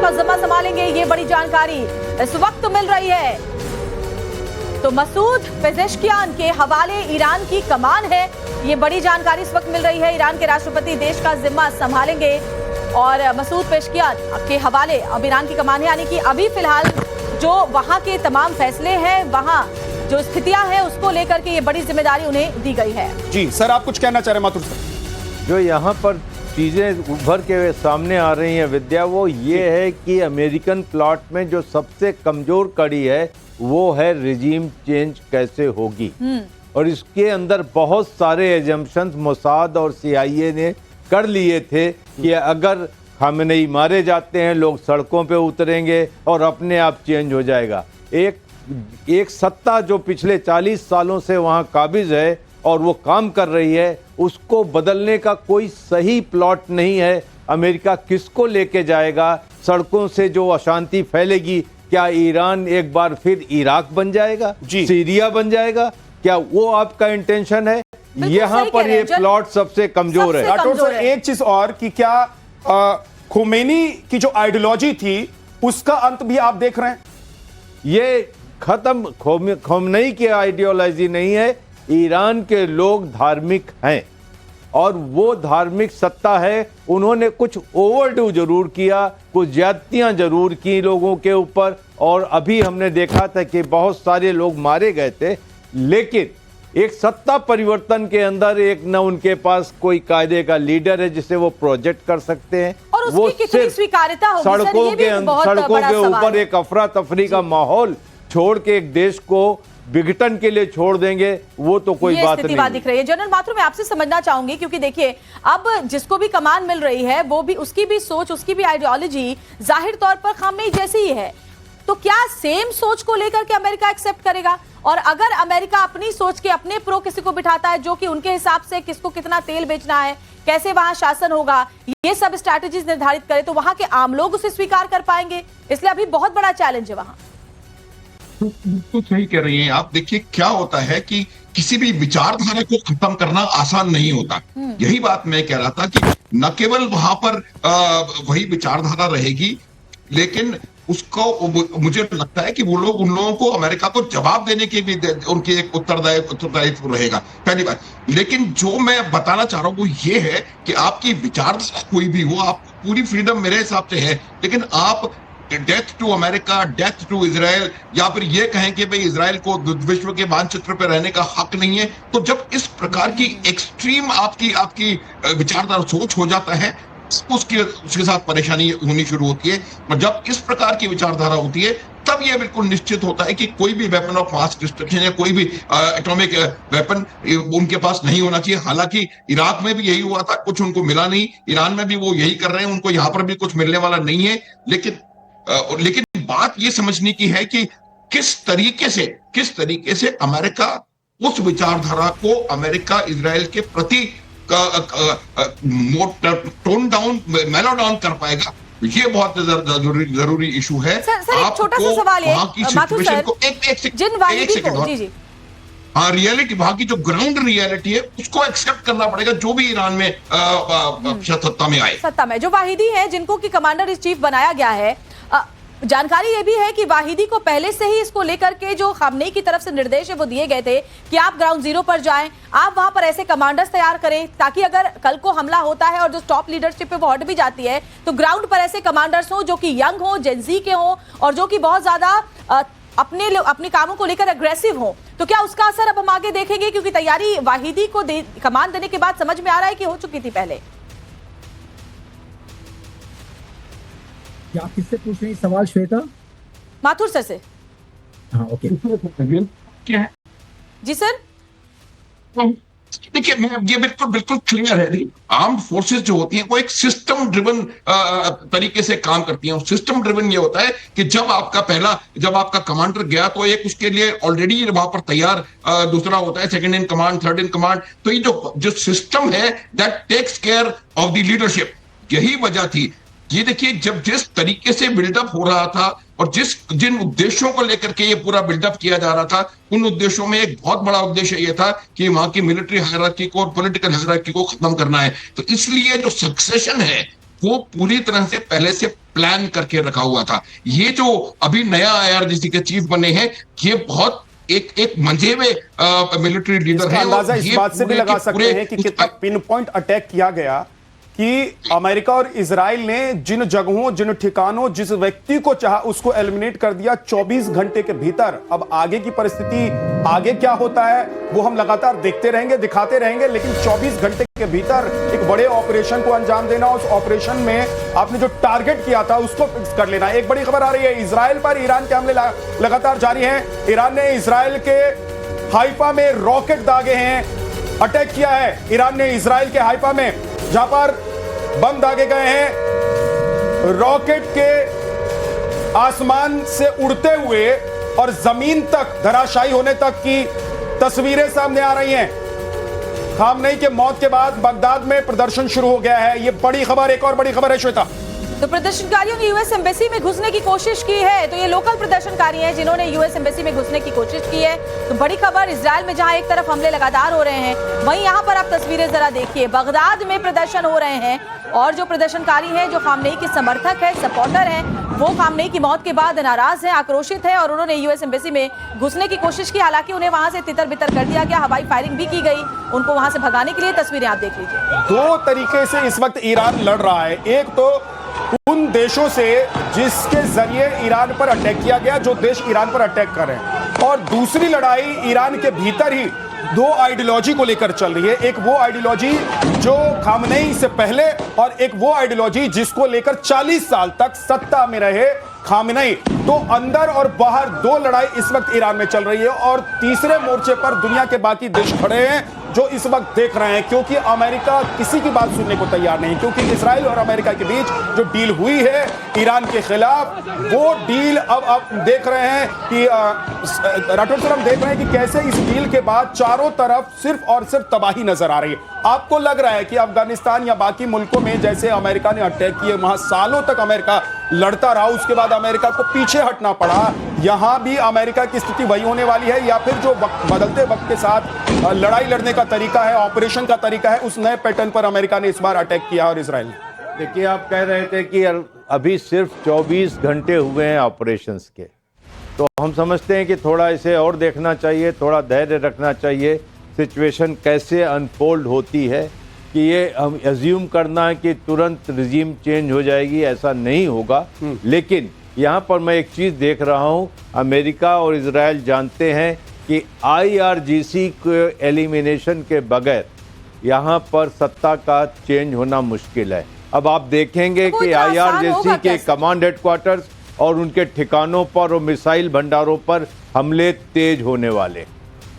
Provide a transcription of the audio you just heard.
का जिम्मा संभालेंगे, ये बड़ी जानकारी इस वक्त मिल रही है। तो मसूद पेजेश्कियान के हवाले ईरान की कमान है, ये बड़ी जानकारी इस वक्त मिल रही है। ईरान के राष्ट्रपति देश का जिम्मा संभालेंगे और मसूद पेजेश्कियान के हवाले अब ईरान की कमान है, यानी कि अभी फिलहाल जो वहां के तमाम फैसले हैं, वहां जो स्थितियां हैं, उसको लेकर के ये बड़ी जिम्मेदारी उन्हें दी गई है। जी सर, आप कुछ कहना चाह रहे हैं माथुर सर? जो यहाँ पर चीज़ें उभर के सामने आ रही हैं विद्या, वो ये है कि अमेरिकन प्लॉट में जो सबसे कमजोर कड़ी है वो है रिजीम चेंज कैसे होगी। और इसके अंदर बहुत सारे एजम्पशंस मोसाद और CIA ने कर लिए थे कि अगर खामेनेई मारे जाते हैं, लोग सड़कों पे उतरेंगे और अपने आप चेंज हो जाएगा। एक सत्ता जो पिछले 40 सालों से वहाँ काबिज है और वो काम कर रही है, उसको बदलने का कोई सही प्लॉट नहीं है। अमेरिका किसको लेके जाएगा? सड़कों से जो अशांति फैलेगी, क्या ईरान एक बार फिर इराक बन जाएगा, सीरिया बन जाएगा? क्या वो आपका इंटेंशन है? यहाँ पर ये प्लॉट सबसे कमजोर है। राठौर सर, एक चीज और कि क्या खोमेनी की जो आइडियोलॉजी थी उसका अंत भी आप देख रहे हैं? ये खत्म खोमेनी की आइडियोलॉजी नहीं है। ईरान के लोग धार्मिक हैं और वो धार्मिक सत्ता है। उन्होंने कुछ ओवरडू जरूर किया, कुछ ज्यादतियां जरूर की लोगों के ऊपर, और अभी हमने देखा था कि बहुत सारे लोग मारे गए थे। लेकिन एक सत्ता परिवर्तन के अंदर एक न उनके पास कोई कायदे का लीडर है जिसे वो प्रोजेक्ट कर सकते हैं, और उसकी वो कितनी स्वीकार्यता होगी? सड़कों के ऊपर एक अफरा तफरी का माहौल छोड़ के एक देश को विघटन के लिए छोड़ देंगे, वो तो कोई बात नहीं दिख रही है। जनरल माथुर, मैं आपसे समझना चाहूंगी, क्योंकि देखिए अब जिसको भी कमान मिल रही है वो भी, उसकी भी सोच, उसकी भी आइडियोलॉजी जाहिर तौर पर खामेनी जैसी ही है। तो क्या सेम सोच को लेकर के अमेरिका एक्सेप्ट करेगा? और अगर अमेरिका अपनी सोच के अपने प्रो किसी को बिठाता है जो कि उनके हिसाब से किसको कितना तेल बेचना है, कैसे वहां शासन होगा, ये सब स्ट्रैटेजीज निर्धारित करे, तो वहां के आम लोग उसे स्वीकार कर पाएंगे? इसलिए अभी बहुत बड़ा चैलेंज है वहां। तो सही कह रही हैं आप। देखिए क्या होता है कि किसी भी विचारधारा को खत्म करना आसान नहीं होता। यही बात मैं कह रहा था कि न केवल वहां पर वही विचारधारा रहेगी, लेकिन उसको मुझे लगता है कि वो लोग, उन लोगों को, अमेरिका को जवाब देने के भी उनकी एक उत्तरदायित्व रहेगा, पहली बात। लेकिन जो मैं बताना चाह रहा हूं वो ये है कि आपकी विचारधारा कोई भी हो, आप पूरी फ्रीडम मेरे हिसाब से है, लेकिन आप death to America, death to Israel, या फिर ये कहें कि भाई इजराइल को विश्व के मानचित्र पर रहने का हक नहीं है, तो जब इस प्रकार की एक्सट्रीम आपकी विचारधारा सोच हो जाता है, उसके साथ परेशानी होनी शुरू होती है। और जब इस प्रकार की विचारधारा होती है, तब यह बिल्कुल निश्चित होता है कि कोई भी वेपन ऑफ मास डिस्ट्रक्शन या कोई भी एटॉमिक वेपन उनके पास नहीं होना चाहिए। हालांकि इराक में भी यही हुआ था, कुछ उनको मिला नहीं, ईरान में भी वो यही कर रहे हैं, उनको यहां पर भी कुछ मिलने वाला नहीं है। लेकिन बात ये समझने की है कि किस तरीके से अमेरिका उस विचारधारा को अमेरिका इजराइल के प्रति टोन डाउन, मेलो डाउन कर पाएगा। ये बहुत जरूरी इशू है। सर एक छोटा सा सवाल है माथुर सर, जिन वाहिदी को, जी हाँ, रियलिटी, वहां की जो ग्राउंड रियलिटी है उसको एक्सेप्ट करना पड़ेगा, जो भी ईरान में सत्ता में आए। सत्ता में जो वाहिदी है, जिनको की कमांडर इन चीफ बनाया गया है, जानकारी ये भी है कि वाहिदी को पहले से ही इसको लेकर के जो खामेनी की तरफ से निर्देश है वो दिए गए थे कि आप ग्राउंड जीरो पर जाएं, आप वहां पर ऐसे कमांडर्स तैयार करें ताकि अगर कल को हमला होता है और जो टॉप लीडरशिप है वो हट भी जाती है, तो ग्राउंड पर ऐसे कमांडर्स हो जो कि यंग हो, जेनजी के हो, और जो कि बहुत ज्यादा अपने कामों को लेकर अग्रेसिव हो। तो क्या उसका असर अब हम आगे देखेंगे? क्योंकि तैयारी वाहिदी को कमान देने के बाद समझ में आ रहा है कि हो चुकी थी पहले। क्या किससे पूछ रही सवाल, श्वेता? माथुर सर से। हाँ, ओके। क्या है? जी सर। देखिए, ये बिल्कुल क्लियर है। आर्म्ड फोर्सेस जो होती हैं वो एक सिस्टम ड्रिवन तरीके से काम करती हैं। सिस्टम ड्रिवन ये होता है कि जब आपका कमांडर गया तो एक उसके लिए ऑलरेडी वहां पर तैयार दूसरा होता है, second in command, third in command. तो ये जो सिस्टम है that takes care of the leadership, यही वजह थी। ये देखिए, जब जिस तरीके से बिल्डअप हो रहा था और जिन उद्देश्यों को लेकर के ये पूरा बिल्डअप किया जा रहा था, उन उद्देश्यों में एक बहुत बड़ा उद्देश्य ये था कि वहां की मिलिट्री हायरार्की को और पॉलिटिकल हायरार्की को खत्म करना है। तो इसलिए जो सक्सेशन है वो पूरी तरह से पहले से प्लान करके रखा हुआ था। ये जो अभी नया आईआरजीसी के चीफ बने हैं, ये बहुत एक मंझे में मिलिट्री लीडर इसका है। अंदाजा इस बात से भी लगा सकते हैं कि कितना पिन पॉइंट अटैक किया गया कि अमेरिका और इजराइल ने जिन जगहों, जिन ठिकानों, जिस व्यक्ति को चाहा उसको एलिमिनेट कर दिया 24 घंटे के भीतर। अब आगे की परिस्थिति, आगे क्या होता है वो हम लगातार देखते रहेंगे, दिखाते रहेंगे, लेकिन 24 घंटे के भीतर एक बड़े ऑपरेशन को अंजाम देना, उस ऑपरेशन में आपने जो टारगेट किया था उसको फिक्स कर लेना। एक बड़ी खबर आ रही है, इजराइल पर ईरान के हमले लगातार जारी हैं। ईरान ने इजराइल के हाइफा में रॉकेट दागे हैं, अटैक किया है ईरान ने इजराइल के हाइफा में, जहां पर बम दागे गए हैं। रॉकेट के आसमान से उड़ते हुए और जमीन तक धराशायी होने तक की तस्वीरें सामने आ रही हैं। खामनेई के मौत के बाद बगदाद में प्रदर्शन शुरू हो गया है। यह बड़ी खबर, एक और बड़ी खबर है श्वेता। तो प्रदर्शनकारियों ने यूएस एम्बेसी में घुसने की कोशिश की है। तो ये लोकल प्रदर्शनकारी हैं जिन्होंने यूएस एम्बेसी में घुसने की कोशिश की है। तो बड़ी खबर, इजराइल में जहां एक तरफ हमले लगातार हो रहे हैं, वहीं यहां पर आप तस्वीरें जरा देखिए, बगदाद में प्रदर्शन हो रहे हैं और जो प्रदर्शनकारी हैं, जो खामनेई के समर्थक हैं, सपोर्टर हैं, वो खामनेई की मौत के बाद नाराज हैं, आक्रोशित है और उन्होंने यूएस एम्बेसी में घुसने की कोशिश की। हालांकि उन्हें वहां से तितर बितर कर दिया गया, हवाई फायरिंग भी की गई उनको वहां से भगाने के लिए। तस्वीरें आप देख लीजिए। दो तरीके से इस वक्त ईरान लड़ रहा है। एक तो उन देशों से जिसके जरिए ईरान पर अटैक किया गया, जो देश ईरान पर अटैक कर रहे हैं, और दूसरी लड़ाई ईरान के भीतर ही दो आइडियोलॉजी को लेकर चल रही है। एक वो आइडियोलॉजी जो खामनेई से पहले, और एक वो आइडियोलॉजी जिसको लेकर 40 साल तक सत्ता में रहे खामनेई। तो अंदर और बाहर दो लड़ाई इस वक्त ईरान में चल रही है और तीसरे मोर्चे पर दुनिया के बाकी देश खड़े हैं जो इस वक्त देख रहे हैं, क्योंकि अमेरिका किसी की बात सुनने को तैयार नहीं। क्योंकि इजराइल और अमेरिका के बीच जो डील हुई है ईरान के खिलाफ, वो डील अब आप देख रहे हैं कि राठौर सर, हम देख रहे हैं कि कैसे इस डील के बाद चारों तरफ सिर्फ और सिर्फ तबाही नजर आ रही है। आपको लग रहा है कि अफगानिस्तान या बाकी मुल्कों में जैसे अमेरिका ने अटैक किए, वहां सालों तक अमेरिका लड़ता रहा, उसके बाद अमेरिका को पीछे हटना पड़ा, यहां भी अमेरिका की स्थिति वही होने वाली है, या फिर जो बदलते वक्त के साथ लड़ाई लड़ने का तरीका है, ऑपरेशन का तरीका है, उस नए पैटर्न पर अमेरिका ने इस बार अटैक किया और इजराइल ने? देखिए, आप कह रहे थे कि अभी सिर्फ 24 घंटे हुए हैं ऑपरेशंस के, तो हम समझते हैं कि थोड़ा इसे और देखना चाहिए, थोड़ा धैर्य रखना चाहिए। सिचुएशन कैसे अनफोल्ड होती है कि ये हम अज्यूम करना है कि तुरंत रिजीम चेंज हो जाएगी, ऐसा नहीं होगा। लेकिन यहाँ पर मैं एक चीज़ देख रहा हूँ, अमेरिका और इजराइल जानते हैं कि आईआरजीसी के एलिमिनेशन के बगैर यहाँ पर सत्ता का चेंज होना मुश्किल है। अब आप देखेंगे कि आईआरजीसी के कमांड हेडक्वार्टर्स और उनके ठिकानों पर और मिसाइल भंडारों पर हमले तेज होने वाले।